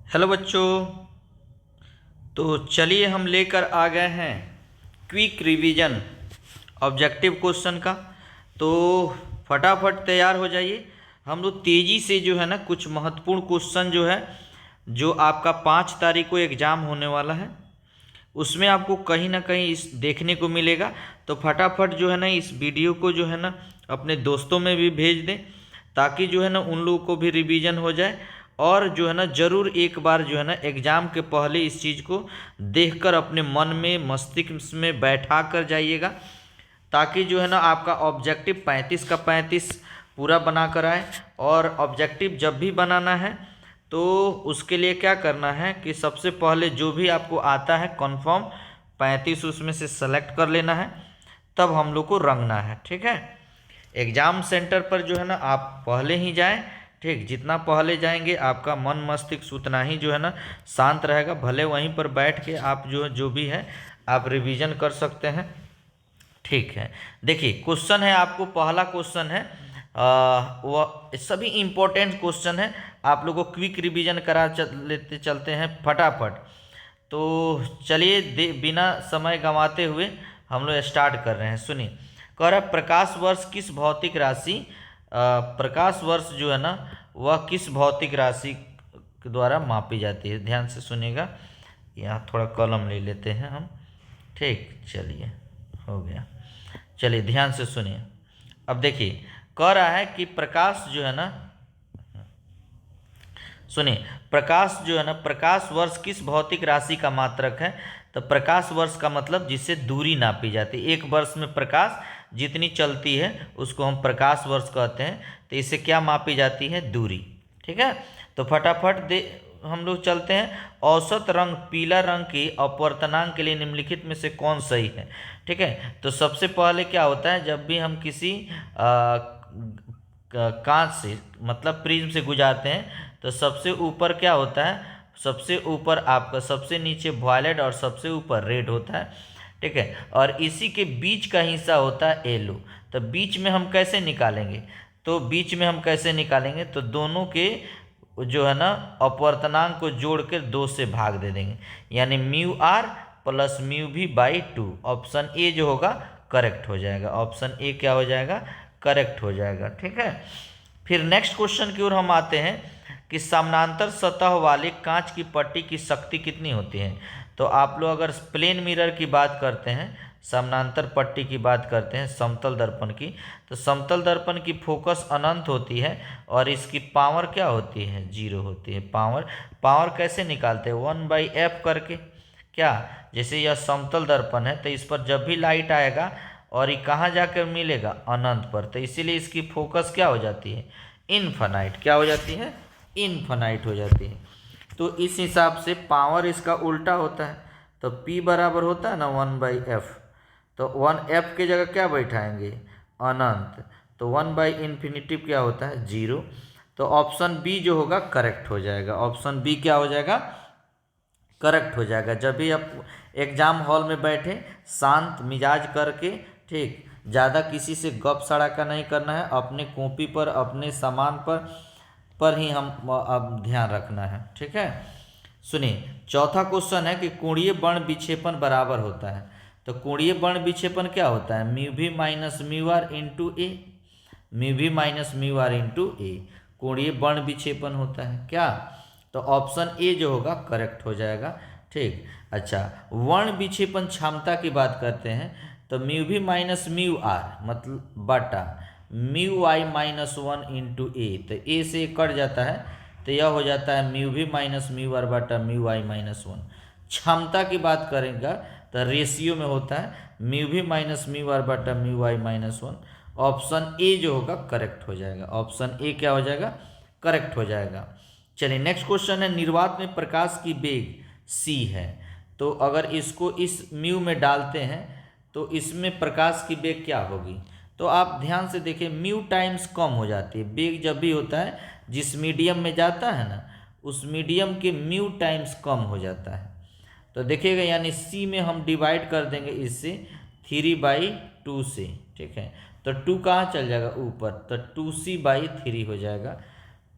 Hello बच्चों। तो चलिए हम लेकर आ गए हैं क्विक रिवीजन ऑब्जेक्टिव क्वेश्चन का। तो फटाफट तैयार हो जाइए। हम लोग तेज़ी से जो है ना कुछ महत्वपूर्ण क्वेश्चन जो है, जो आपका 5 तारीख को एग्ज़ाम होने वाला है, उसमें आपको कहीं ना कहीं इस देखने को मिलेगा। तो फटाफट जो है ना इस वीडियो को जो है ना अपने दोस्तों में भी भेज दें, ताकि जो है ना उन लोगों को भी रिवीजन हो जाए। और जो है ना ज़रूर एक बार जो है ना एग्ज़ाम के पहले इस चीज़ को देखकर अपने मन में मस्तिष्क में बैठा कर जाइएगा, ताकि जो है ना आपका ऑब्जेक्टिव 35 का 35 पूरा बना कर आए। और ऑब्जेक्टिव जब भी बनाना है तो उसके लिए क्या करना है कि सबसे पहले जो भी आपको आता है कन्फर्म 35 उसमें से सेलेक्ट कर लेना है, तब हम लोग को रंगना है। ठीक है। एग्ज़ाम सेंटर पर जो है ना आप पहले ही जाएं। ठीक, जितना पहले जाएंगे आपका मन मस्तिष्क उतना ही जो है ना शांत रहेगा। भले वहीं पर बैठ के आप जो भी है आप रिवीजन कर सकते हैं। ठीक है। देखिए क्वेश्चन है, आपको पहला क्वेश्चन है, वह सभी इम्पोर्टेंट क्वेश्चन है, आप लोगों को क्विक रिवीजन लेते चलते हैं फटाफट। तो चलिए बिना समय गंवाते हुए हम लोग स्टार्ट कर रहे हैं। सुनिए, कह रहा है प्रकाश वर्ष किस भौतिक राशि, प्रकाश वर्ष जो है ना वह किस भौतिक राशि के द्वारा मापी जाती है। ध्यान से सुनिएगा, यहाँ थोड़ा कलम ले लेते हैं हम। ठीक, चलिए हो गया। चलिए ध्यान से सुनिए। अब देखिए कह रहा है कि प्रकाश जो है ना, सुनिए, प्रकाश जो है ना, प्रकाश वर्ष किस भौतिक राशि का मात्रक है। तो प्रकाश वर्ष का मतलब जिससे दूरी नापी जाती है। एक वर्ष में प्रकाश जितनी चलती है उसको हम प्रकाश वर्ष कहते हैं। तो इससे क्या मापी जाती है, दूरी। ठीक है। तो फटाफट हम लोग चलते हैं। औसत रंग पीला रंग की अपवर्तनांक के लिए निम्नलिखित में से कौन सही है। ठीक है। तो सबसे पहले क्या होता है, जब भी हम किसी कांच से मतलब प्रिज्म से गुजारते हैं तो सबसे ऊपर क्या होता है, सबसे ऊपर आपका सबसे नीचे वायलेट और सबसे ऊपर रेड होता है। ठीक है। और इसी के बीच का हिस्सा होता है येलो। तो बीच में हम कैसे निकालेंगे, तो बीच में हम कैसे निकालेंगे, तो दोनों के जो है ना अपवर्तनांक को जोड़ कर 2 से भाग दे देंगे, यानी म्यू आर प्लस म्यू भी बाई 2। ऑप्शन ए जो होगा करेक्ट हो जाएगा। ऑप्शन ए क्या हो जाएगा, करेक्ट हो जाएगा। ठीक है। फिर नेक्स्ट क्वेश्चन की ओर हम आते हैं कि समानांतर सतह वाले कांच की पट्टी की शक्ति कितनी होती है। तो आप लोग अगर प्लेन मिरर की बात करते हैं, समानांतर पट्टी की बात करते हैं, समतल दर्पण की, तो समतल दर्पण की फोकस अनंत होती है और इसकी पावर क्या होती है, 0 होती है। पावर कैसे निकालते हैं, 1/f करके। क्या, जैसे यह समतल दर्पण है तो इस पर जब भी लाइट आएगा और ये कहाँ जाकर मिलेगा, अनंत पर, तो इसीलिए इसकी फोकस क्या हो जाती है, इनफाइनाइट। क्या हो जाती है, इनफाइनाइट हो जाती है। तो इस हिसाब से पावर इसका उल्टा होता है। तो P बराबर होता है ना 1/f। तो 1f की जगह क्या बैठाएंगे, अनंत। तो 1/इन्फिनिटी क्या होता है, 0। तो ऑप्शन बी जो होगा करेक्ट हो जाएगा। ऑप्शन बी क्या हो जाएगा, करेक्ट हो जाएगा। जब भी आप एग्जाम हॉल में बैठे शांत मिजाज करके, ठीक, ज़्यादा किसी से गप सड़ाका नहीं करना है, अपने कॉपी पर अपने सामान पर ही हम अब ध्यान रखना है। ठीक है। सुनिए, चौथा क्वेश्चन है कि कोणीय बर्ण विक्षेपण बराबर होता है। तो कोणीय बर्ण विक्षेपण क्या होता है, म्यू भी minus mu R into A. Mu भी minus mu R into A कोणीय बर्ण विक्षेपण होता है। क्या, तो ऑप्शन ए जो होगा करेक्ट हो जाएगा। ठीक। अच्छा, वर्ण विक्षेपण क्षमता की बात करते हैं तो म्यू भी माइनस म्यू आर मतलब बटा म्यू आई माइनस 1 इंटू ए। तो ए से कट जाता है तो यह हो जाता है म्यू भी माइनस म्यू आर बटा म्यू आई माइनस 1। क्षमता की बात करेंगे तो रेशियो में होता है म्यू भी माइनस म्यू आर बटा mu I minus 1। Option A जो होगा करेक्ट हो जाएगा। ऑप्शन ए क्या हो जाएगा, करेक्ट हो जाएगा। चलिए नेक्स्ट क्वेश्चन है, निर्वात में प्रकाश की वेग c है। तो अगर इसको इस म्यू में डालते हैं तो इसमें प्रकाश की वेग क्या होगी। तो आप ध्यान से देखिए, म्यू टाइम्स कम हो जाती है। वेग जब भी होता है जिस मीडियम में जाता है ना, उस मीडियम के म्यू टाइम्स कम हो जाता है। तो देखिएगा, यानी सी में हम डिवाइड कर देंगे इससे 3/2 से। ठीक है। तो 2 कहाँ चल जाएगा, ऊपर, तो 2c/3 हो जाएगा।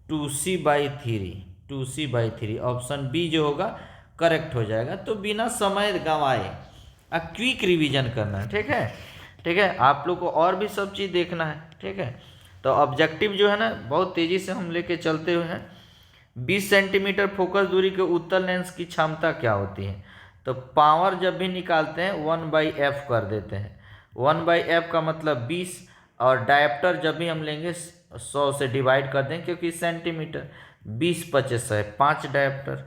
2c/3 2c/3, ऑप्शन बी जो होगा करेक्ट हो जाएगा। तो बिना समय गंवाए क्विक रिवीजन करना है, ठीक है, ठीक है। आप लोग को और भी सब चीज़ देखना है, ठीक है। तो ऑब्जेक्टिव जो है ना बहुत तेज़ी से हम लेके चलते हुए हैं। 20 सेंटीमीटर फोकस दूरी के उत्तल लेंस की क्षमता क्या होती है? तो पावर जब भी निकालते हैं 1/f कर देते हैं। 1/f का मतलब 20, और डायप्टर जब भी हम लेंगे 100 से डिवाइड कर दें, क्योंकि सेंटीमीटर 20/25 है, 5 डायप्टर।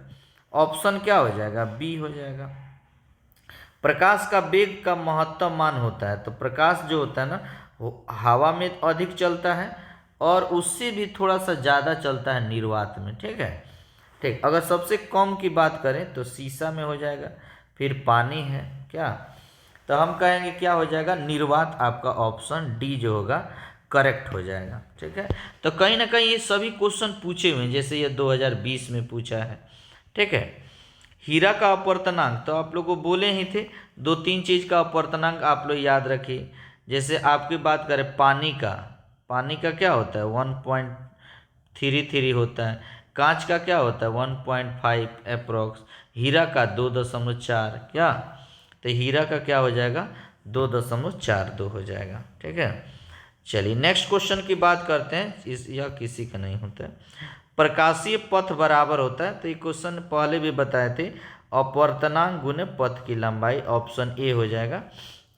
ऑप्शन क्या हो जाएगा? बी हो जाएगा। प्रकाश का वेग का महत्तम मान होता है, तो प्रकाश जो होता है ना वो हवा में अधिक चलता है और उससे भी थोड़ा सा ज़्यादा चलता है निर्वात में, ठीक है, ठीक। अगर सबसे कम की बात करें तो शीशा में हो जाएगा, फिर पानी है क्या, तो हम कहेंगे क्या हो जाएगा? निर्वात। आपका ऑप्शन डी जो होगा करेक्ट हो जाएगा, ठीक है। तो कहीं ना कहीं ये सभी क्वेश्चन पूछे हुए हैं, जैसे ये 2020 में पूछा है, ठीक है। हीरा का अपवर्तनांक तो आप लोग को बोले ही थे, 2-3 चीज़ का अपवर्तनांक आप लोग याद रखिए। जैसे आपकी बात करें पानी का क्या होता है? 1.33 होता है। कांच का क्या होता है? 1.5 अप्रोक्स। हीरा का 2.4, क्या, तो हीरा का क्या हो जाएगा? 2.42 हो जाएगा, ठीक है। चलिए नेक्स्ट क्वेश्चन की बात करते हैं। यह किसी का नहीं होता है। प्रकाशीय पथ बराबर होता है, तो ये क्वेश्चन पहले भी बताए थे, अपवर्तनांक गुने पथ की लंबाई, ऑप्शन ए हो जाएगा।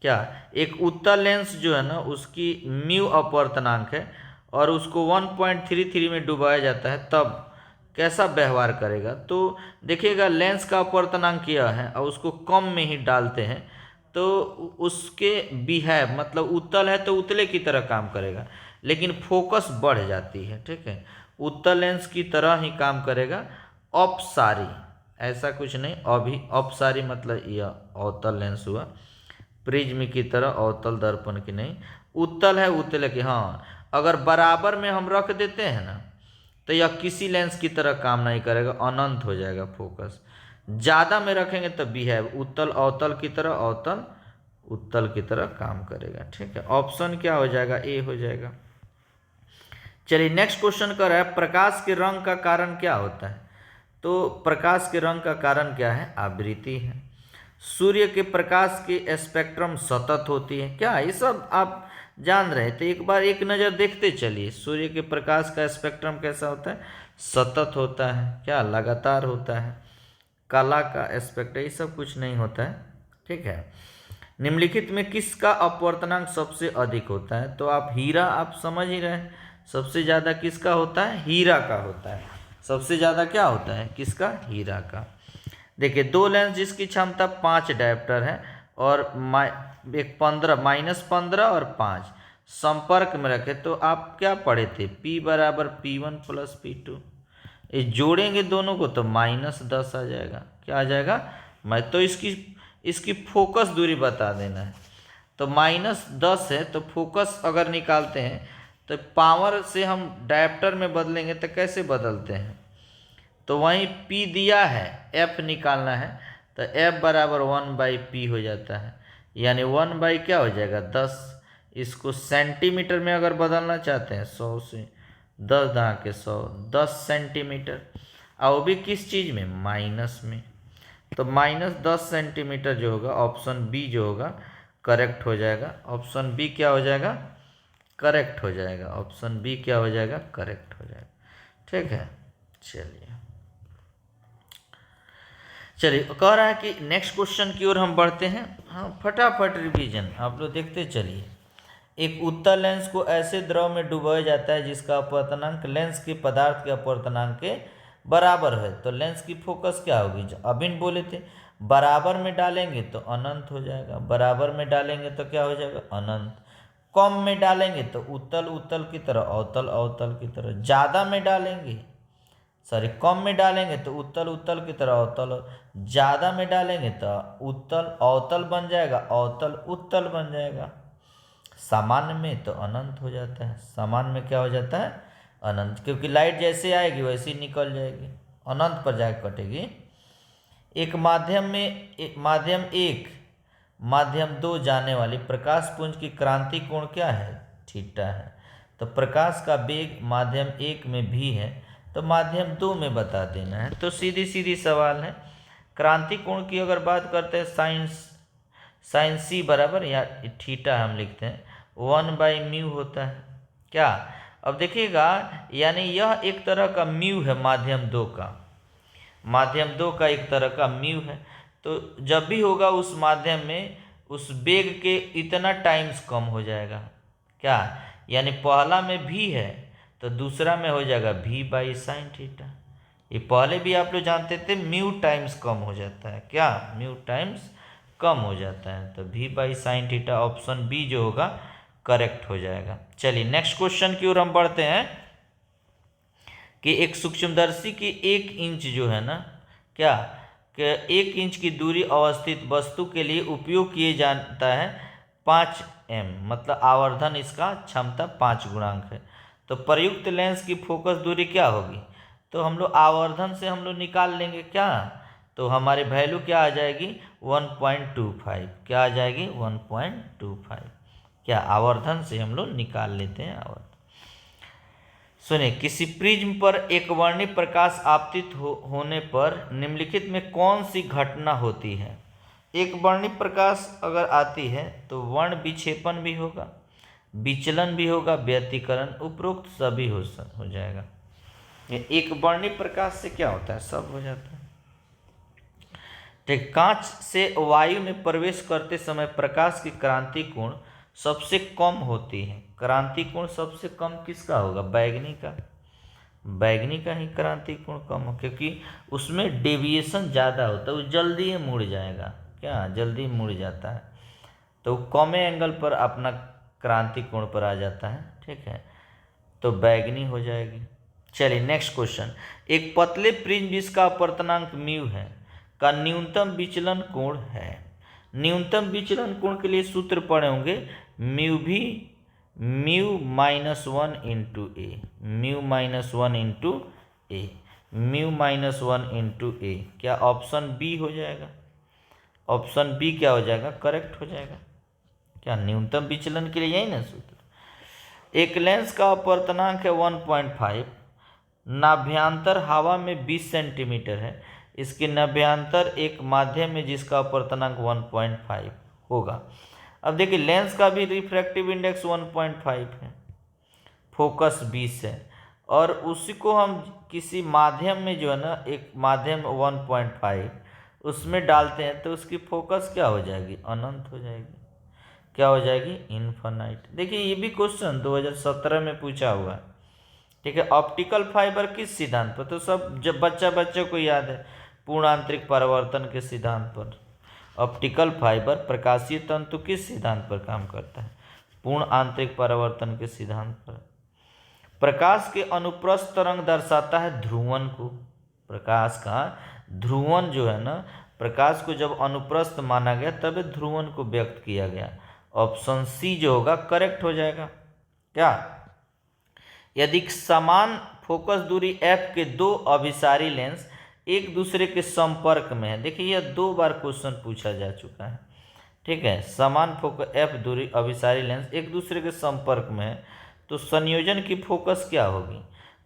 क्या, एक उत्तल लेंस जो है ना उसकी म्यू अपवर्तनांक है और उसको 1.33 में डुबाया जाता है, तब कैसा व्यवहार करेगा? तो देखिएगा लेंस का अपवर्तनांक यह है और उसको कम में ही डालते हैं, तो उसके बिहेव मतलब उत्तल है तो उतले की तरह काम करेगा, लेकिन फोकस बढ़ जाती है, ठीक है। उत्तल लेंस की तरह ही काम करेगा। अपसारी ऐसा कुछ नहीं, अभी अपसारी मतलब यह अवतल लेंस हुआ, प्रिज्म की तरह अवतल दर्पण की नहीं। उत्तल है उतले की, हाँ। अगर बराबर में हम रख देते हैं ना तो यह किसी लेंस की तरह काम नहीं करेगा, अनंत हो जाएगा फोकस। ज़्यादा में रखेंगे तब भी है उत्तल अवतल की तरह, अवतल उत्तल की तरह काम करेगा, ठीक है। ऑप्शन क्या हो जाएगा? ए हो जाएगा। चलिए नेक्स्ट क्वेश्चन कर रहा है, प्रकाश के रंग का कारण क्या होता है? तो प्रकाश के रंग का कारण क्या है? आवृत्ति है। सूर्य के प्रकाश की स्पेक्ट्रम सतत होती है, क्या, ये सब आप जान रहे थे? एक बार एक नज़र देखते चलिए, सूर्य के प्रकाश का स्पेक्ट्रम कैसा होता है? सतत होता है, क्या, लगातार होता है। कला का स्पेक्ट्रम ये सब कुछ नहीं होता है, ठीक है। निम्नलिखित में किसका अपवर्तनांक सबसे अधिक होता है? तो आप हीरा, आप समझ ही रहे हैं, सबसे ज़्यादा किसका होता है? हीरा का होता है। सबसे ज़्यादा क्या होता है? किसका? हीरा का। देखिए दो लेंस जिसकी क्षमता 5 डायप्टर है और एक 15 -15 और 5 संपर्क में रखे, तो आप क्या पढ़े थे? P बराबर P1 + P2। ये जोड़ेंगे दोनों को तो -10 आ जाएगा, क्या आ जाएगा? मैं तो इसकी फोकस दूरी बता देना है। तो -10 है, तो फोकस अगर निकालते हैं तो पावर से हम डायप्टर में बदलेंगे तो कैसे बदलते हैं? तो वहीं P दिया है, F निकालना है, तो F बराबर 1/P हो जाता है, यानी 1 क्या हो जाएगा? 10। इसको सेंटीमीटर में अगर बदलना चाहते हैं 100 से, 10 × 100 10 सेंटीमीटर, और वो भी किस चीज़ में? माइनस में। तो -10 सेंटीमीटर जो होगा, ऑप्शन बी जो होगा करेक्ट हो जाएगा। ऑप्शन बी क्या हो जाएगा? करेक्ट हो जाएगा। ऑप्शन बी क्या हो जाएगा? करेक्ट हो जाएगा, ठीक है। चलिए कह रहा है कि नेक्स्ट क्वेश्चन की ओर हम बढ़ते हैं। हाँ फटाफट रिवीजन आप लोग देखते चलिए। एक उत्तल लेंस को ऐसे द्रव में डुबाया जाता है जिसका अपवर्तनांक लेंस के पदार्थ के अपवर्तनांक के बराबर है, तो लेंस की फोकस क्या होगी? जो अभी बोले थे, बराबर में डालेंगे तो अनंत हो जाएगा, बराबर में डालेंगे तो क्या हो जाएगा? अनंत। कम में डालेंगे तो उत्तल उत्तल की तरह, अवतल अवतल की तरह। ज़्यादा में डालेंगे, सॉरी कम में डालेंगे तो उत्तल उत्तल की तरह अवतल, ज़्यादा में डालेंगे तो उत्तल अवतल बन जाएगा, अवतल उत्तल बन जाएगा। सामान्य में तो अनंत हो जाता है, सामान्य में क्या हो जाता है? अनंत, क्योंकि लाइट जैसे आएगी वैसे ही निकल जाएगी, अनंत पर जाकर कटेगी। एक माध्यम 2 जाने वाली प्रकाश पुंज की क्रांति कोण क्या है? थीटा है। तो प्रकाश का वेग माध्यम 1 में भी है, तो माध्यम 2 में बता देना है। तो सीधी सीधी सवाल है। क्रांति कोण की अगर बात करते हैं साइन सी बराबर या थीटा हम लिखते हैं 1/μ होता है क्या। अब देखिएगा यानी यह एक तरह का म्यू है माध्यम 2 का, माध्यम 2 का एक तरह का म्यू है। तो जब भी होगा उस माध्यम में उस वेग के इतना टाइम्स कम हो जाएगा क्या, यानी पहला में भी है तो दूसरा में हो जाएगा v/sin थीटा। ये पहले भी आप लोग जानते थे म्यू टाइम्स कम हो जाता है क्या, म्यू टाइम्स कम हो जाता है। तो v/sin थीटा ऑप्शन बी जो होगा करेक्ट हो जाएगा। चलिए नेक्स्ट क्वेश्चन की ओर हम बढ़ते हैं कि एक सूक्ष्मदर्शी की 1 इंच जो है ना क्या, कि 1 इंच की दूरी अवस्थित वस्तु के लिए उपयोग किए जाता है 5m, मतलब आवर्धन इसका क्षमता 5 गुणांक है। तो प्रयुक्त लेंस की फोकस दूरी क्या होगी, तो हम लोग आवर्धन से हम लोग निकाल लेंगे क्या, तो हमारी वैल्यू क्या आ जाएगी 1.25, क्या आ जाएगी 1.25, क्या आवर्धन से हम लोग निकाल लेते हैं आवर्धन। सुनिए, किसी प्रिज्म पर एक वर्णीय प्रकाश आपतित होने पर निम्नलिखित में कौन सी घटना होती है। एक वर्णीय प्रकाश अगर आती है तो वर्ण विक्षेपण भी होगा, विचलन भी होगा, व्यतिकरण, उपरोक्त सभी हो जाएगा। एक वर्णीय प्रकाश से क्या होता है, सब हो जाता है। ठीक, कांच से वायु में प्रवेश करते समय प्रकाश की क्रांति कोण सबसे कम होती है। क्रांति कोण सबसे कम किसका होगा, बैगनी का, बैगनी का ही क्रांति कोण कम हो, क्योंकि उसमें डेविएशन ज़्यादा होता है, वो जल्दी ही मुड़ जाएगा क्या, जल्दी मुड़ जाता है, तो कम एंगल पर अपना क्रांति कोण पर आ जाता है। ठीक है, तो बैगनी हो जाएगी। चलिए नेक्स्ट क्वेश्चन, एक पतले प्रिज्म जिसका अपवर्तनांक म्यू है का न्यूनतम विचलन कोण है। न्यूनतम विचलन कोण के लिए सूत्र पढ़े होंगे म्यू भी mu -1 into A, mu -1 into A, mu -1 into ए, क्या ऑप्शन बी हो जाएगा, ऑप्शन बी क्या हो जाएगा, करेक्ट हो जाएगा क्या, न्यूनतम विचलन के लिए यही ना सूत्र। एक लेंस का अपवर्तनांक है 1.5, नाभ्यांतर हवा में 20 सेंटीमीटर है, इसके नाभ्यांतर एक माध्यम में जिसका अपवर्तनांक 1.5 होगा। अब देखिए लेंस का भी रिफ्रैक्टिव इंडेक्स 1.5 है, फोकस 20 है, और उसी को हम किसी माध्यम में जो है ना, एक माध्यम 1.5 उसमें डालते हैं तो उसकी फोकस क्या हो जाएगी, अनंत हो जाएगी, क्या हो जाएगी, इनफाइनाइट। देखिए ये भी क्वेश्चन 2017 में पूछा हुआ है। ठीक है, ऑप्टिकल फाइबर किस सिद्धांत पर, तो सब जब बच्चों को याद है पूर्ण आंतरिक परावर्तन के सिद्धांत पर। ऑप्टिकल फाइबर प्रकाशीय तंतु किस सिद्धांत पर काम करता है, पूर्ण आंतरिक परावर्तन के सिद्धांत पर। प्रकाश के अनुप्रस्थ तरंग दर्शाता है ध्रुवन को, प्रकाश का ध्रुवन जो है ना, प्रकाश को जब अनुप्रस्थ माना गया तब ध्रुवन को व्यक्त किया गया। ऑप्शन सी जो होगा करेक्ट हो जाएगा क्या। यदि समान फोकस दूरी f के 2 अभिसारी लेंस एक दूसरे के संपर्क में है, देखिए यह 2 बार क्वेश्चन पूछा जा चुका है। ठीक है, समान फोकस f दूरी अभिसारी लेंस एक दूसरे के संपर्क में है तो संयोजन की फोकस क्या होगी,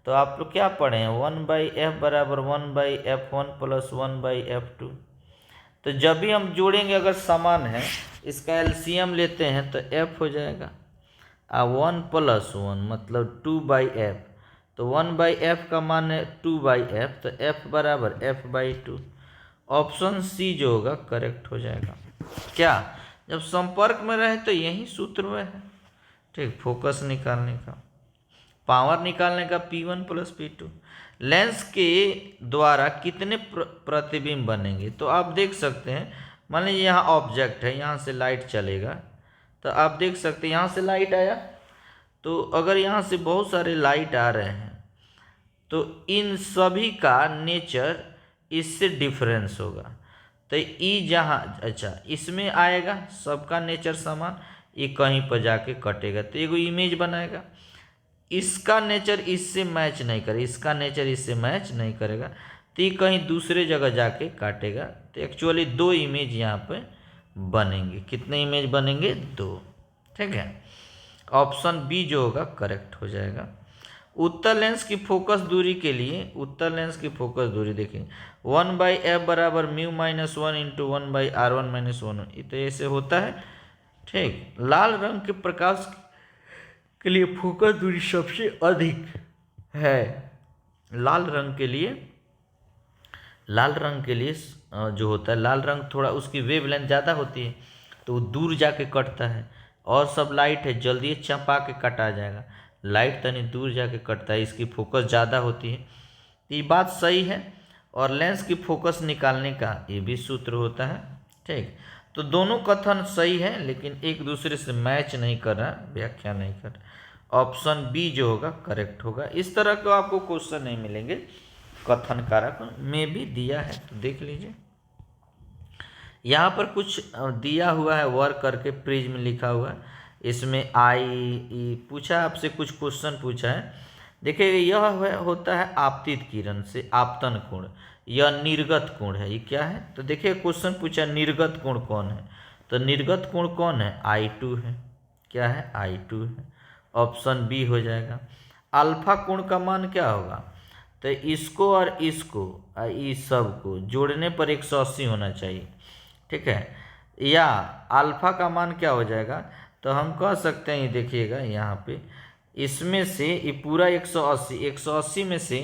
तो आप लोग क्या पढ़े हैं 1/f बराबर 1/f1 प्लस 1/f2। तो जब भी हम जोड़ेंगे अगर समान है, इसका एलसीएम लेते हैं तो f हो जाएगा, 1 + 1 मतलब 2/f, तो 1/f का मान है 2/f, तो f बराबर f/2। ऑप्शन सी जो होगा करेक्ट हो जाएगा क्या, जब संपर्क में रहे तो यही सूत्र में है। ठीक, फोकस निकालने का, पावर निकालने का P1 + P2। लेंस के द्वारा कितने प्रतिबिंब बनेंगे, तो आप देख सकते हैं, मान लीजिए यहाँ ऑब्जेक्ट है, यहाँ से लाइट चलेगा, तो आप देख सकते हैं यहाँ से लाइट आया, तो अगर यहाँ से बहुत सारे लाइट आ रहे हैं तो इन सभी का नेचर इससे डिफरेंस होगा। तो ई जहाँ, अच्छा इसमें आएगा सबका नेचर समान, ये कहीं पर जाके कटेगा तो एगो इमेज बनाएगा, इसका नेचर इससे मैच नहीं करे, इसका नेचर इससे मैच नहीं करेगा तो ये कहीं दूसरे जगह जाके काटेगा। तो एक्चुअली 2 इमेज यहाँ पे बनेंगे, कितने इमेज बनेंगे, 2। ठीक है, ऑप्शन बी जो होगा करेक्ट हो जाएगा। उत्तल लेंस की फोकस दूरी के लिए, उत्तल लेंस की फोकस दूरी देखिए 1/f बराबर mu minus 1 into 1/r1 minus 1, तो ऐसे होता है। ठीक, लाल रंग के प्रकाश के लिए फोकस दूरी सबसे अधिक है। लाल रंग के लिए, लाल रंग के लिए जो होता है, लाल रंग थोड़ा उसकी वेवलेंथ ज़्यादा होती है तो वो दूर जाके कटता है, और सब लाइट है जल्दी चंपा के कटा जाएगा, लाइट तनी दूर जाके कटता है, इसकी फोकस ज़्यादा होती है। तो ये बात सही है, और लेंस की फोकस निकालने का ये भी सूत्र होता है। ठीक, तो दोनों कथन सही है लेकिन एक दूसरे से मैच नहीं कर रहा, व्याख्या नहीं कर रहा। ऑप्शन बी जो होगा करेक्ट होगा। इस तरह के आपको क्वेश्चन नहीं मिलेंगे, कथन कारक में भी दिया है तो देख लीजिए। यहाँ पर कुछ दिया हुआ है वर्क करके, प्रिज्म लिखा हुआ है, इसमें आई पूछा आपसे, कुछ क्वेश्चन पूछा है। देखिए यह होता है आपतित किरण से आपतन कोण, यह निर्गत कोण है। ये क्या है, तो देखिए क्वेश्चन पूछा निर्गत कोण कौन है, तो निर्गत कोण कौन है, I2 है। क्या है, I2 है। ऑप्शन बी हो जाएगा। अल्फा कोण का मान क्या होगा, तो इसको और इसको इस सब को जोड़ने पर 180 होना चाहिए। ठीक है, या अल्फा का मान क्या हो जाएगा, तो हम कह सकते हैं, ये देखिएगा यहाँ पे, इसमें से ये पूरा 180 में से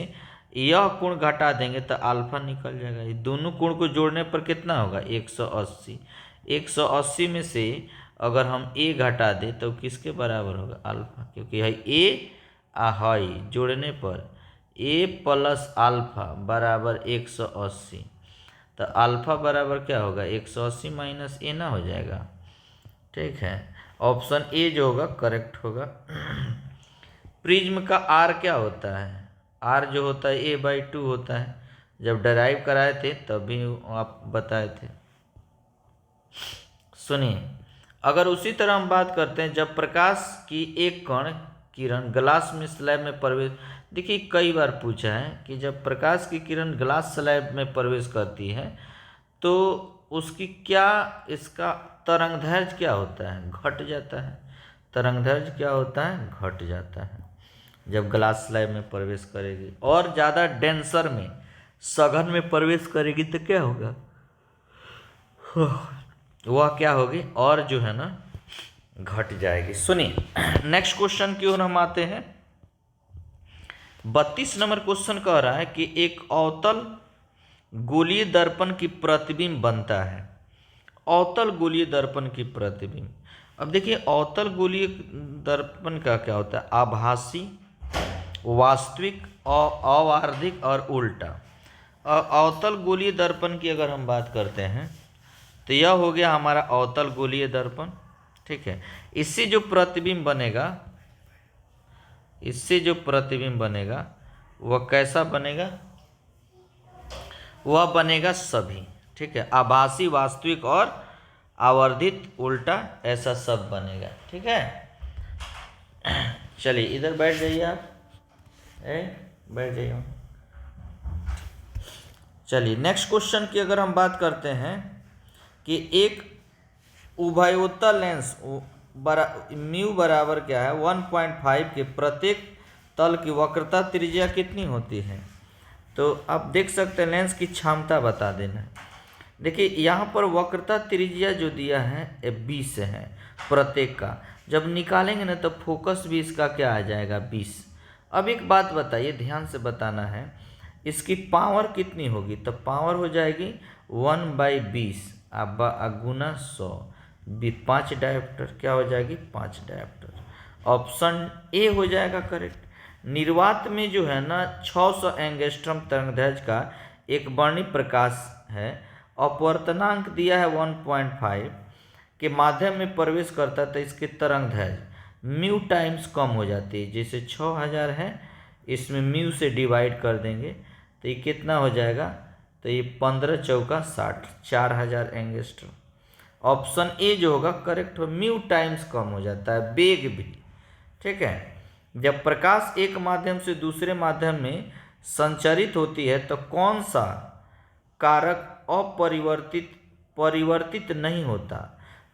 यह कोण घटा देंगे तो अल्फा निकल जाएगा। ये दोनों कोण को जोड़ने पर कितना होगा, 180। 180 में से अगर हम ए घटा दें तो किसके बराबर होगा, अल्फा, क्योंकि है ए हाई जोड़ने पर ए प्लस अल्फा बराबर 180, तो अल्फा बराबर क्या होगा, 180 माइनस ए ना हो जाएगा। ठीक है, ऑप्शन ए जो होगा करेक्ट होगा। प्रिज्म का आर क्या होता है, आर जो होता है a/2 होता है, जब डराइव कराए थे तभी आप बताए थे। सुनिए, अगर उसी तरह हम बात करते हैं, जब प्रकाश की एक कण किरण ग्लास में स्लैब में प्रवेश, देखिए कई बार पूछा है कि जब प्रकाश की किरण ग्लास स्लैब में प्रवेश करती है तो उसकी क्या, इसका तरंगदैर्घ्य क्या होता है, घट जाता है। तरंगदैर्घ्य क्या होता है, घट जाता है जब ग्लास स्लैब में प्रवेश करेगी, और ज़्यादा डेंसर में, सघन में प्रवेश करेगी तो क्या होगा, वह क्या होगी, और जो है ना घट जाएगी। सुनिए नेक्स्ट क्वेश्चन की ओर हम आते हैं। 32 नंबर क्वेश्चन कह रहा है कि एक अवतल गोलीय दर्पण की प्रतिबिंब बनता है। अवतल गोलीय दर्पण की प्रतिबिंब, अब देखिए अवतल गोलीय दर्पण का क्या होता है, आभासी, वास्तविक, अवार्धिक और उल्टा। अवतल गोलीय दर्पण की अगर हम बात करते हैं तो यह हो गया हमारा अवतल गोलीय दर्पण। ठीक है, इससे जो प्रतिबिंब बनेगा, इससे जो प्रतिबिंब बनेगा वह कैसा बनेगा, वह बनेगा सभी। ठीक है, आभासी, वास्तविक और आवर्धित, उल्टा, ऐसा सब बनेगा। ठीक है, चलिए इधर बैठ जाइए आप, बैठ जाइए। चलिए नेक्स्ट क्वेश्चन की अगर हम बात करते हैं कि एक उभयोत्तल लेंस म्यू बराबर क्या है 1.5 के प्रत्येक तल की वक्रता त्रिज्या कितनी होती है, तो आप देख सकते हैं लेंस की क्षमता बता देना है। देखिए यहाँ पर वक्रता त्रिज्या जो दिया है 20 है प्रत्येक का, जब निकालेंगे ना तो फोकस भी इसका क्या आ जाएगा 20। अब एक बात बताइए, ध्यान से बताना है, इसकी पावर कितनी होगी, तो पावर हो जाएगी 1/20 गुना 100, 5 डायोप्टर क्या हो जाएगी, 5 डायोप्टर। ऑप्शन ए हो जाएगा करेक्ट। निर्वात में जो है ना 600 एंगस्ट्रम तरंगदैर्घ्य का एक वर्णित प्रकाश है, अपवर्तनांक दिया है 1.5 के माध्यम में प्रवेश करता है, तो इसके तरंगदैर्घ्य म्यू टाइम्स कम हो जाती है। जैसे 6000 है, इसमें म्यू से डिवाइड कर देंगे तो ये कितना हो जाएगा, तो ये 15 चौका 60, 4000 एंगस्ट्रम। ऑप्शन ए जो होगा करेक्ट हो, म्यू टाइम्स कम हो जाता है, वेग भी। ठीक है, जब प्रकाश एक माध्यम से दूसरे माध्यम में संचरित होती है तो कौन सा कारक परिवर्तित नहीं होता,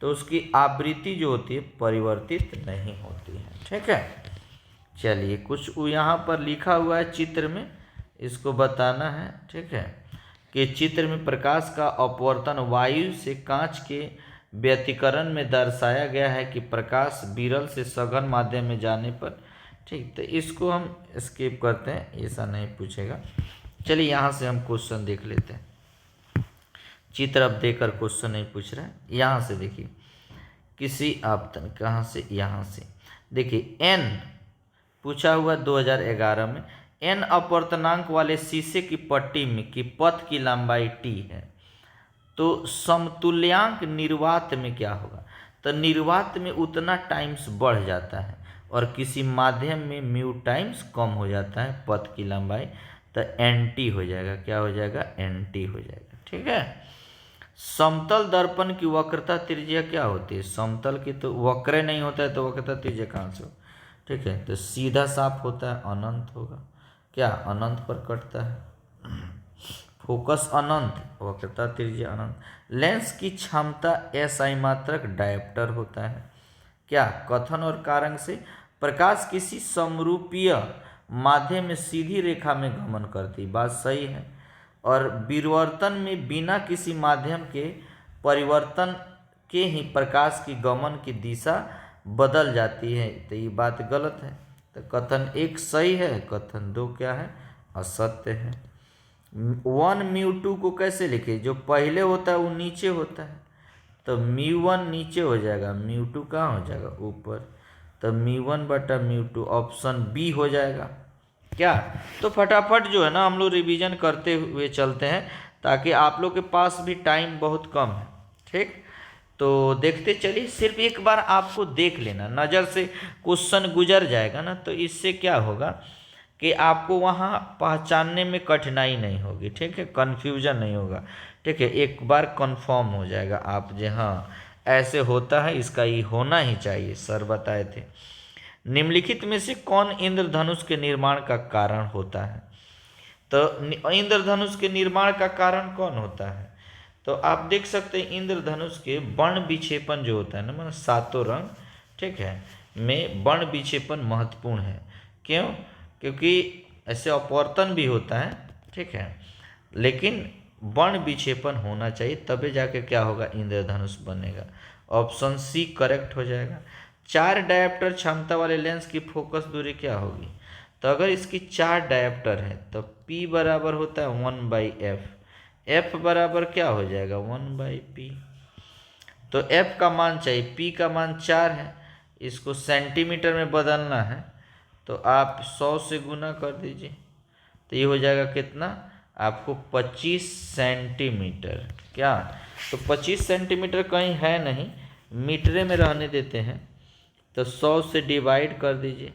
तो उसकी आवृत्ति जो होती है परिवर्तित नहीं होती है। ठीक है, चलिए कुछ यहाँ पर लिखा हुआ है चित्र में, इसको बताना है। ठीक है कि चित्र में प्रकाश का अपवर्तन वायु से कांच के व्यतिकरण में दर्शाया गया है कि प्रकाश विरल से सघन माध्यम में जाने पर। ठीक, तो इसको हम स्किप करते हैं, ऐसा नहीं पूछेगा। चलिए यहाँ से हम क्वेश्चन देख लेते हैं। चित्र अब देकर क्वेश्चन नहीं पूछ रहा है। यहाँ से देखिए, किसी आपतन कहाँ से, यहाँ से देखिए एन पूछा हुआ 2011 में, एन अपवर्तनांक वाले शीशे की पट्टी में की पथ की लंबाई टी है, तो समतुल्यांक निर्वात में क्या होगा? तो निर्वात में उतना टाइम्स बढ़ जाता है और किसी माध्यम में म्यू टाइम्स कम हो जाता है पथ की लंबाई, तो एन टी हो जाएगा। क्या हो जाएगा? एन टी हो जाएगा। ठीक है। समतल दर्पण की वक्रता त्रिज्या क्या होती है? समतल की तो वक्र नहीं होता है, तो वक्रता त्रिज्या कहाँ से हो? ठीक है, तो सीधा साफ होता है, अनंत होगा। क्या? अनंत पर कटता है। फोकस अनंत, वक्रता त्रिज्या अनंत। लेंस की क्षमता एसआई मात्रक डायप्टर होता है। क्या? कथन और कारण से प्रकाश किसी समरूपीय माध्यम में सीधी रेखा में गमन करती, बात सही है। और विवर्तन में बिना किसी माध्यम के परिवर्तन के ही प्रकाश की गमन की दिशा बदल जाती है, तो ये बात गलत है। तो कथन 1 सही है, कथन 2 क्या है? असत्य है। 1 म्यू 2 को कैसे लिखे? जो पहले होता है वो नीचे होता है, तो म्यू 1 नीचे हो जाएगा, म्यू 2 कहाँ हो जाएगा? ऊपर। तो म्यू 1 बटा म्यू 2 ऑप्शन बी हो जाएगा। क्या? तो फटाफट जो है ना हम लोग रिवीजन करते हुए चलते हैं, ताकि आप लोग के पास भी टाइम बहुत कम है। ठीक, तो देखते चलिए। सिर्फ एक बार आपको देख लेना, नज़र से क्वेश्चन गुजर जाएगा ना, तो इससे क्या होगा कि आपको वहाँ पहचानने में कठिनाई नहीं होगी। ठीक है, कन्फ्यूजन नहीं होगा। ठीक है, एक बार कंफर्म हो जाएगा आप जो हाँ ऐसे होता है, इसका ये होना ही चाहिए, सर बताए थे। निम्नलिखित में से कौन इंद्रधनुष के निर्माण का कारण होता है? तो इंद्रधनुष के निर्माण का कारण कौन होता है? तो आप देख सकते हैं इंद्रधनुष के वर्ण विक्षेपण जो होता है ना, मतलब 7 रंग, ठीक है, में वर्ण विक्षेपण महत्वपूर्ण है। क्यों? क्योंकि ऐसे अपवर्तन भी होता है, ठीक है, लेकिन वर्ण विक्षेपण होना चाहिए, तभी जाके क्या होगा? इंद्रधनुष बनेगा। ऑप्शन सी करेक्ट हो जाएगा। 4 डायप्टर क्षमता वाले लेंस की फोकस दूरी क्या होगी? तो अगर इसकी 4 डायप्टर है तो P बराबर होता है 1/f। f बराबर क्या हो जाएगा? 1/p। तो f का मान चाहिए, p का मान 4 है, इसको सेंटीमीटर में बदलना है, तो आप 100 से गुना कर दीजिए, तो ये हो जाएगा कितना? आपको 25 सेंटीमीटर। क्या? तो 25 सेंटीमीटर कहीं है नहीं, मीटरे में रहने देते हैं, तो 100 से डिवाइड कर दीजिए,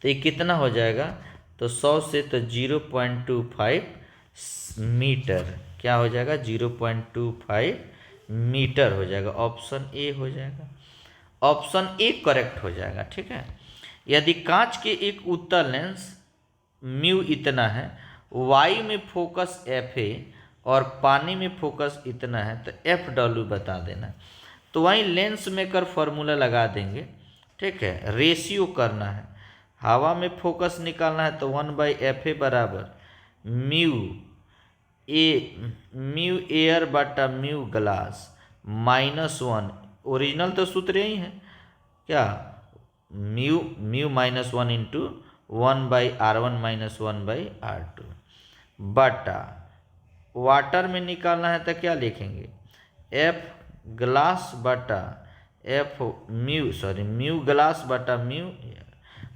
तो ये कितना हो जाएगा? तो 100 से तो 0.25 मीटर। क्या हो जाएगा? 0.25 मीटर हो जाएगा। ऑप्शन ए हो जाएगा। ऑप्शन ए करेक्ट हो जाएगा। ठीक है। यदि कांच के एक उत्तल लेंस म्यू इतना है, वायु में फोकस एफ ए और पानी में फोकस इतना है, तो एफ डब्ल्यू बता देना। तो वहीं लेंस मेकर फॉर्मूला लगा देंगे। ठीक है, रेशियो करना है, हवा में फोकस निकालना है, तो 1/एफ ए बराबर म्यू एयर बटा म्यू ग्लास -1। ओरिजिनल तो सूत्र यही है। क्या? म्यू -1 इंटू 1/r1 - 1/r2 बटा वाटर में निकालना है, तो क्या लिखेंगे? एफ ग्लास बटा म्यू ग्लास बटा म्यू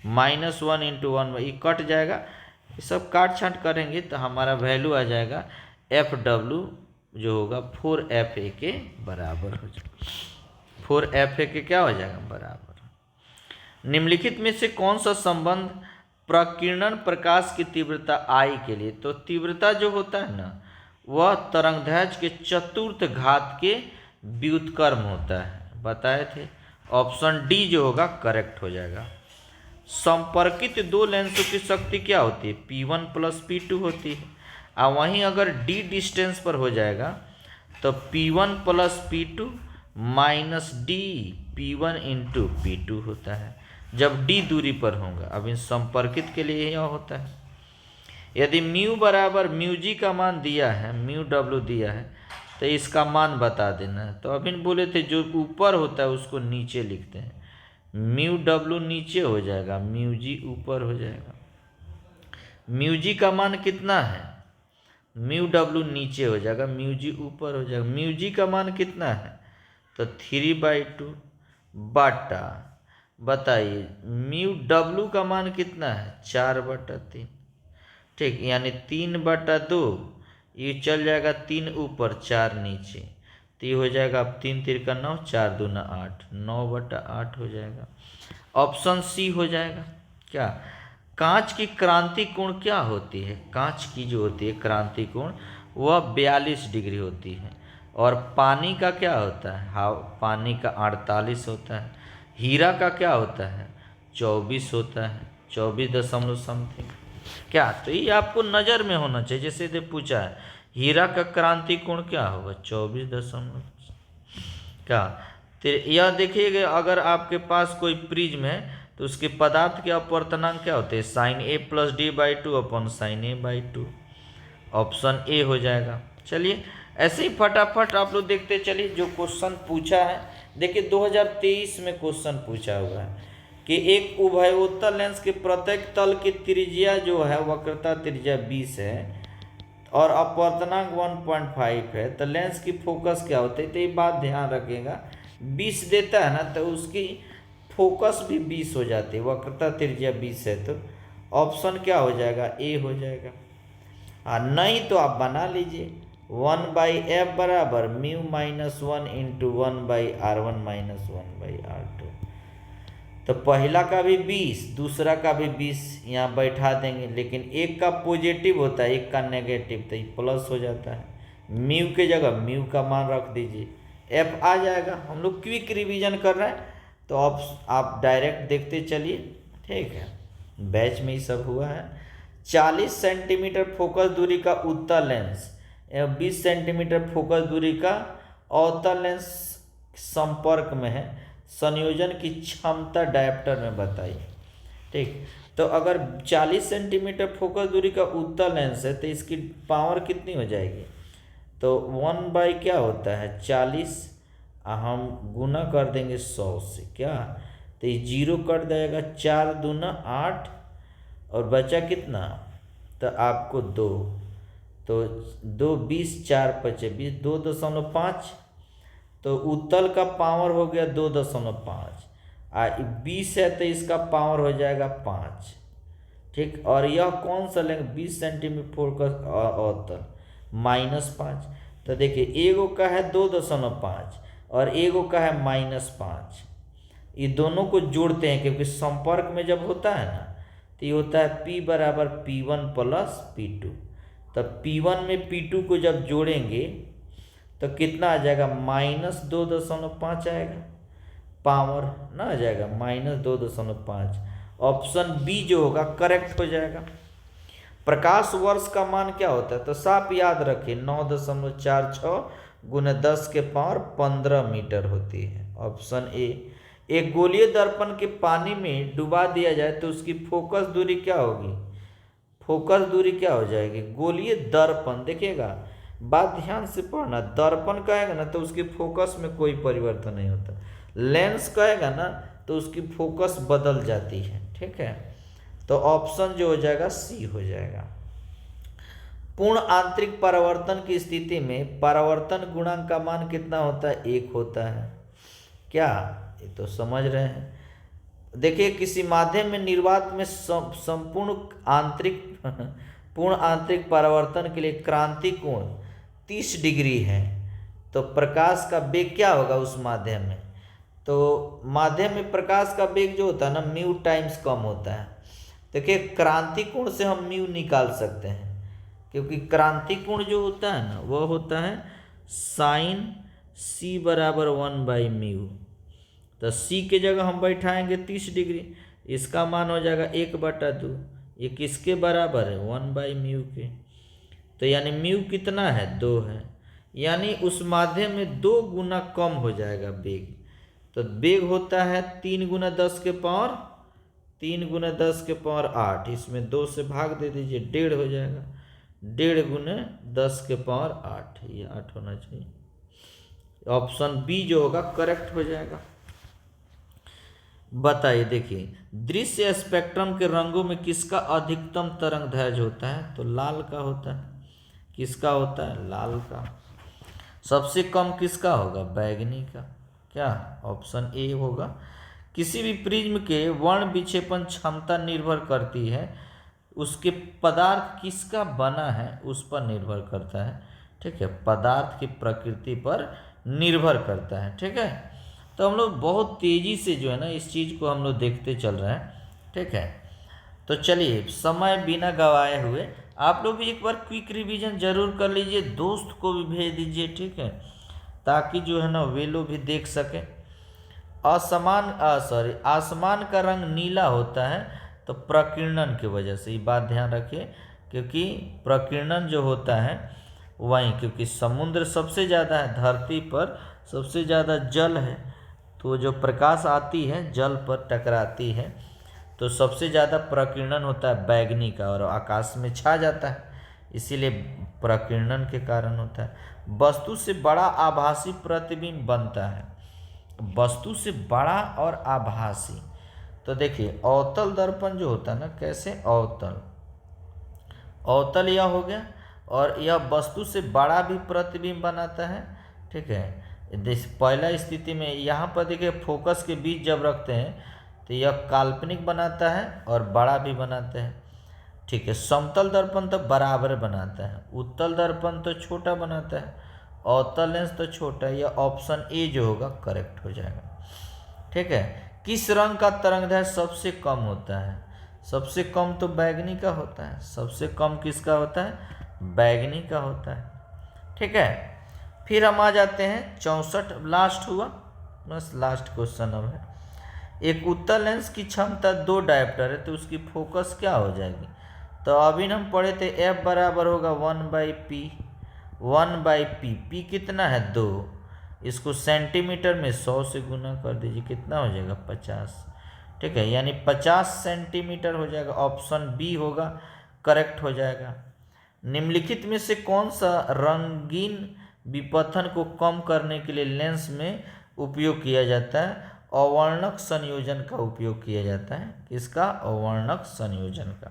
-1 इंटू 1, ये कट जाएगा। ये सब काट छाँट करेंगे तो हमारा वैल्यू आ जाएगा एफ डब्ल्यू जो होगा 4FA के बराबर हो जाएगा। 4FA के क्या हो जाएगा? बराबर। निम्नलिखित में से कौन सा संबंध प्रकीर्णन प्रकाश की तीव्रता I के लिए? तो तीव्रता जो होता है ना, वह तरंगदैर्घ्य के चतुर्थ घात के व्युत्क्रम होता है, बताए थे। ऑप्शन डी जो होगा करेक्ट हो जाएगा। संपर्कित 2 लेंसों की शक्ति क्या होती है? P1 + P2 होती है। और वहीं अगर D डिस्टेंस पर हो जाएगा तो P1 + P2 - D P1 × P2 होता है। जब डी दूरी पर होगा। अब इन संपर्कित के लिए यह होता है, यदि म्यू बराबर म्यू जी का मान दिया है, म्यू डब्लू दिया है, तो इसका मान बता देना है। तो अभी बोले थे जो ऊपर होता है उसको नीचे लिखते हैं, म्यू डब्लू नीचे हो जाएगा, म्यू जी ऊपर हो जाएगा। म्यू जी का मान कितना है, म्यू डब्लू नीचे हो जाएगा, म्यू जी ऊपर हो जाएगा। म्यू जी का मान कितना है, तो 3/2 बाटा, बताइए म्यू डब्लू का मान कितना है, 4/3। ठीक, यानी 3/2, ये चल जाएगा 3 ऊपर 4 नीचे, तो ये हो जाएगा अब 3 तिरका 9, 4 दूना 8, 9/8 हो जाएगा। ऑप्शन सी हो जाएगा। क्या, कांच की क्रांति कोण क्या होती है, कांच की जो होती है क्रांति कोण वह 42 डिग्री होती है। और पानी का क्या होता है, पानी का 48 होता है। हीरा का क्या होता है, 24 होता है, 24 दशमलव समथिंग। क्या, तो ये आपको नज़र में होना चाहिए। जैसे ये पूछा है हीरा का क्रांति कोण क्या होगा, 24 दशमलव क्या। तो यह देखिएगा, अगर आपके पास कोई प्रिज्म है तो उसके पदार्थ के अपवर्तनांक क्या होते हैं, sin a+d/2 upon sin a/2। Option A हो जाएगा। चलिए ऐसे ही फटाफट आप लोग देखते चलिए जो क्वेश्चन पूछा है। देखिए 2023 में क्वेश्चन पूछा हुआ है कि एक उभयोत्तर लेंस के प्रत्येक तल की त्रिज्या जो है, वक्रता त्रिज्या 20 है और अपवर्तनांक 1.5 है, तो लेंस की फोकस क्या होती है। तो ये बात ध्यान रखिएगा, 20 देता है ना तो उसकी फोकस भी 20 हो जाती है, वक्रता त्रिज्या 20 है, तो ऑप्शन क्या हो जाएगा, ए हो जाएगा। हाँ, नहीं तो आप बना लीजिए 1/f बराबर μ-1 इंटू 1/r1 - 1/r2। तो पहला का भी 20, दूसरा का भी 20 यहाँ बैठा देंगे, लेकिन एक का पॉजिटिव होता है एक का नेगेटिव, तो ये प्लस हो जाता है। म्यू के जगह म्यू का मान रख दीजिए, एफ आ जाएगा। हम लोग क्विक रिवीजन कर रहे हैं तो आप डायरेक्ट देखते चलिए, ठीक है, बैच में ही सब हुआ है। 40 सेंटीमीटर फोकस दूरी का उत्तल लेंस एवं 20 सेंटीमीटर फोकस दूरी का अवतल लेंस संपर्क में है, संयोजन की क्षमता डायप्टर में बताइए। ठीक, तो अगर 40 सेंटीमीटर फोकस दूरी का उत्तल लेंस है तो इसकी पावर कितनी हो जाएगी, तो 1 क्या होता है 40, हम गुना कर देंगे 100 से, क्या, तो ये 0 कट जाएगा, 4 दूना 8 और बचा कितना, तो आपको 2, तो 2 20 4 5 20, 2.5, तो उत्तल का पावर हो गया 2.5, 20 है तो इसका पावर हो जाएगा 5। ठीक, और यह कौन सा लेंगे, 20 सेंटीमीटर फोकस अवतल -5, तो देखिए एगो का है 2.5 और एगो का है -5, ये दोनों को जोड़ते हैं क्योंकि संपर्क में जब होता है ना तो ये होता है P बराबर P1 प्लस P2। तब P1 में P2 को जब जोड़ेंगे तो कितना आ जाएगा, -2.5 आएगा, पावर ना आ जाएगा -2.5। ऑप्शन बी जो होगा करेक्ट हो जाएगा। प्रकाश वर्ष का मान क्या होता है, तो साफ याद रखिए 9.46 गुने 10 के पावर 15 मीटर होती है। Option A. एक गोलीय दर्पण के पानी में डुबा दिया जाए तो उसकी फोकस दूरी क्या होगी, फोकस दूरी क्या हो जाएगी, गोलीय दर्पण, देखिएगा बात ध्यान से पढ़ना, दर्पण कहेगा ना तो उसकी फोकस में कोई परिवर्तन नहीं होता, लेंस कहेगा ना तो उसकी फोकस बदल जाती है। ठीक है, तो ऑप्शन जो हो जाएगा सी हो जाएगा। पूर्ण आंतरिक परावर्तन की स्थिति में परावर्तन गुणांक का मान कितना होता है, 1 होता है। क्या, ये तो समझ रहे हैं। देखिए किसी माध्यम में निर्वात में संपूर्ण आंतरिक पूर्ण आंतरिक परावर्तन के लिए क्रांति कोण 30 डिग्री है, तो प्रकाश का वेग क्या होगा उस माध्यम में, तो माध्यम में प्रकाश का वेग जो होता है ना म्यू टाइम्स कम होता है। देखिए क्रांति कोण से हम म्यू निकाल सकते हैं क्योंकि क्रांति कोण जो होता है ना वह होता है साइन सी बराबर 1/μ, तो सी के जगह हम बैठाएंगे 30 डिग्री, इसका मान हो जाएगा 1/2, ये किसके बराबर है 1/μ के, तो यानी म्यू कितना है 2 है, यानी उस माध्यम में 2 गुना कम हो जाएगा वेग। तो वेग होता है 3 गुना 10 के पावर 3 × 10⁸, इसमें 2 से भाग दे दीजिए, 1.5 हो जाएगा। 1.5 × 10⁸, ये 8 होना चाहिए। ऑप्शन बी जो होगा करेक्ट हो जाएगा। बताइए, देखिए, दृश्य स्पेक्ट्रम के रंगों में किसका अधिकतम तरंग दैर्घ्य होता है? तो लाल का होता है। किसका होता है? लाल का। सबसे कम किसका होगा? बैगनी का। क्या? ऑप्शन ए होगा। किसी भी प्रिज्म के वर्ण विक्षेपण क्षमता निर्भर करती है, उसके पदार्थ किसका बना है उस पर निर्भर करता है। ठीक है, पदार्थ की प्रकृति पर निर्भर करता है। ठीक है, तो हम लोग बहुत तेजी से जो है ना इस चीज़ को हम लोग देखते चल रहे हैं। ठीक है, तो चलिए समय बिना गवाए हुए आप लोग भी एक बार क्विक रिवीजन जरूर कर लीजिए, दोस्त को भी भेज दीजिए। ठीक है, ताकि जो है ना वे लोग भी देख सकें। आसमान का रंग नीला होता है तो प्रकीर्णन की वजह से, ये बात ध्यान रखिए, क्योंकि प्रकीर्णन जो होता है वहीं, क्योंकि समुद्र सबसे ज़्यादा है, धरती पर सबसे ज़्यादा जल है, तो जो प्रकाश आती है जल पर टकराती है तो सबसे ज़्यादा प्रकीर्णन होता है बैगनी का, और आकाश में छा जाता है, इसीलिए प्रकीर्णन के कारण होता है। वस्तु से बड़ा आभासी प्रतिबिंब बनता है, वस्तु से बड़ा और आभासी। तो देखिए अवतल दर्पण जो होता है ना, कैसे? अवतल यह हो गया, और यह वस्तु से बड़ा भी प्रतिबिंब बनाता है। ठीक है, पहला स्थिति में यहाँ पर देखिए फोकस के बीच जब रखते हैं तो यह काल्पनिक बनाता है और बड़ा भी बनाता है। ठीक है, समतल दर्पण तो बराबर बनाता है, उत्तल दर्पण तो छोटा बनाता है, अवतल लेंस तो छोटा है। यह ऑप्शन ए जो होगा करेक्ट हो जाएगा। ठीक है, किस रंग का तरंगदैर्घ्य सबसे कम होता है? सबसे कम तो बैगनी का होता है। सबसे कम किसका होता है? बैगनी का होता है। ठीक है, फिर हम आ जाते हैं 64, लास्ट हुआ, बस लास्ट क्वेश्चन अब है। एक उत्तल लेंस की क्षमता 2 डायोप्टर है तो उसकी फोकस क्या हो जाएगी? तो अभी हम पढ़े थे F बराबर होगा 1/P। 1/P, P कितना है? 2। इसको सेंटीमीटर में 100 से गुना कर दीजिए, कितना हो जाएगा? 50। ठीक है, यानी 50 सेंटीमीटर हो जाएगा। ऑप्शन बी होगा करेक्ट हो जाएगा। निम्नलिखित में से कौन सा रंगीन विपथन को कम करने के लिए लेंस में उपयोग किया जाता है? अवर्णक संयोजन का उपयोग किया जाता है। किसका? अवर्णक संयोजन का।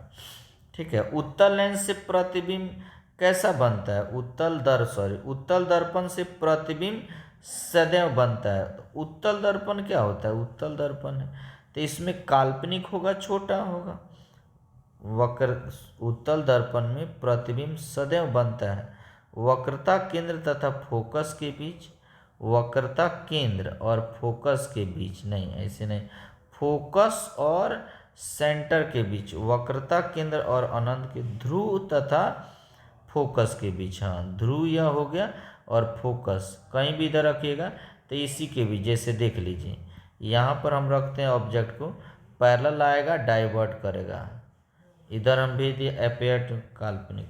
ठीक है, उत्तल लेंस से प्रतिबिंब कैसा बनता है? उत्तल दर्पण से प्रतिबिंब सदैव बनता है। तो उत्तल दर्पण क्या होता है? उत्तल दर्पण है तो इसमें काल्पनिक होगा, छोटा होगा। उत्तल दर्पण में प्रतिबिंब सदैव बनता है। वक्रता केंद्र तथा फोकस के बीच, वक्रता केंद्र और फोकस के बीच नहीं, ऐसे नहीं, फोकस और सेंटर के बीच, वक्रता केंद्र और अनंत के, ध्रुव तथा फोकस के बीच। हाँ, ध्रुव यह हो गया और फोकस कहीं भी इधर रखिएगा तो इसी के बीच। जैसे देख लीजिए यहाँ पर हम रखते हैं ऑब्जेक्ट को, पैरेलल आएगा डाइवर्ट करेगा, इधर हम भेज दिए अपेयर्ड काल्पनिक,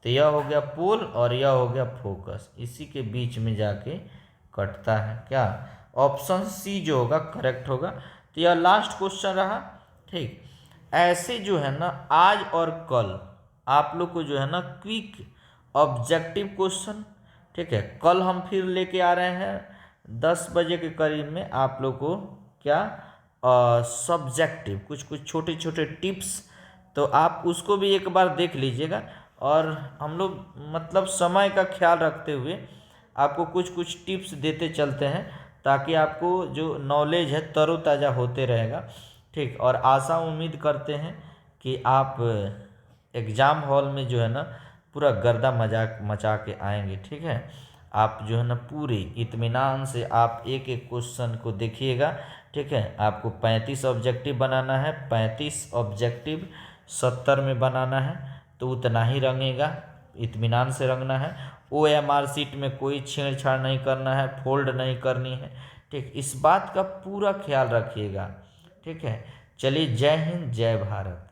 तो यह हो गया पोल और यह हो गया फोकस, इसी के बीच में जाके कटता है। क्या? ऑप्शन सी जो होगा करेक्ट होगा। तो यह लास्ट क्वेश्चन रहा। ठीक, ऐसे जो है ना आज और कल आप लोग को जो है ना क्विक ऑब्जेक्टिव क्वेश्चन, ठीक है, कल हम फिर लेके आ रहे हैं 10 बजे के करीब में आप लोग को क्या सब्जेक्टिव कुछ छोटे छोटे टिप्स, तो आप उसको भी एक बार देख लीजिएगा। और हम लोग मतलब समय का ख्याल रखते हुए आपको कुछ टिप्स देते चलते हैं ताकि आपको जो नॉलेज है तरोताज़ा होते रहेगा। ठीक, और आशा उम्मीद करते हैं कि आप एग्ज़ाम हॉल में जो है ना पूरा गर्दा मजाक मचा के आएंगे। ठीक है, आप जो है ना पूरी इत्मीनान से आप एक एक क्वेश्चन को देखिएगा। ठीक है, आपको 35 ऑब्जेक्टिव बनाना है, 35 ऑब्जेक्टिव 70 में बनाना है, तो उतना ही रंगेगा, इत्मीनान से रंगना है। OMR शीट में कोई छेड़छाड़ नहीं करना है, फोल्ड नहीं करनी है। ठीक, इस बात का पूरा ख्याल रखिएगा। ठीक है, चलिए, जय हिंद, जय भारत।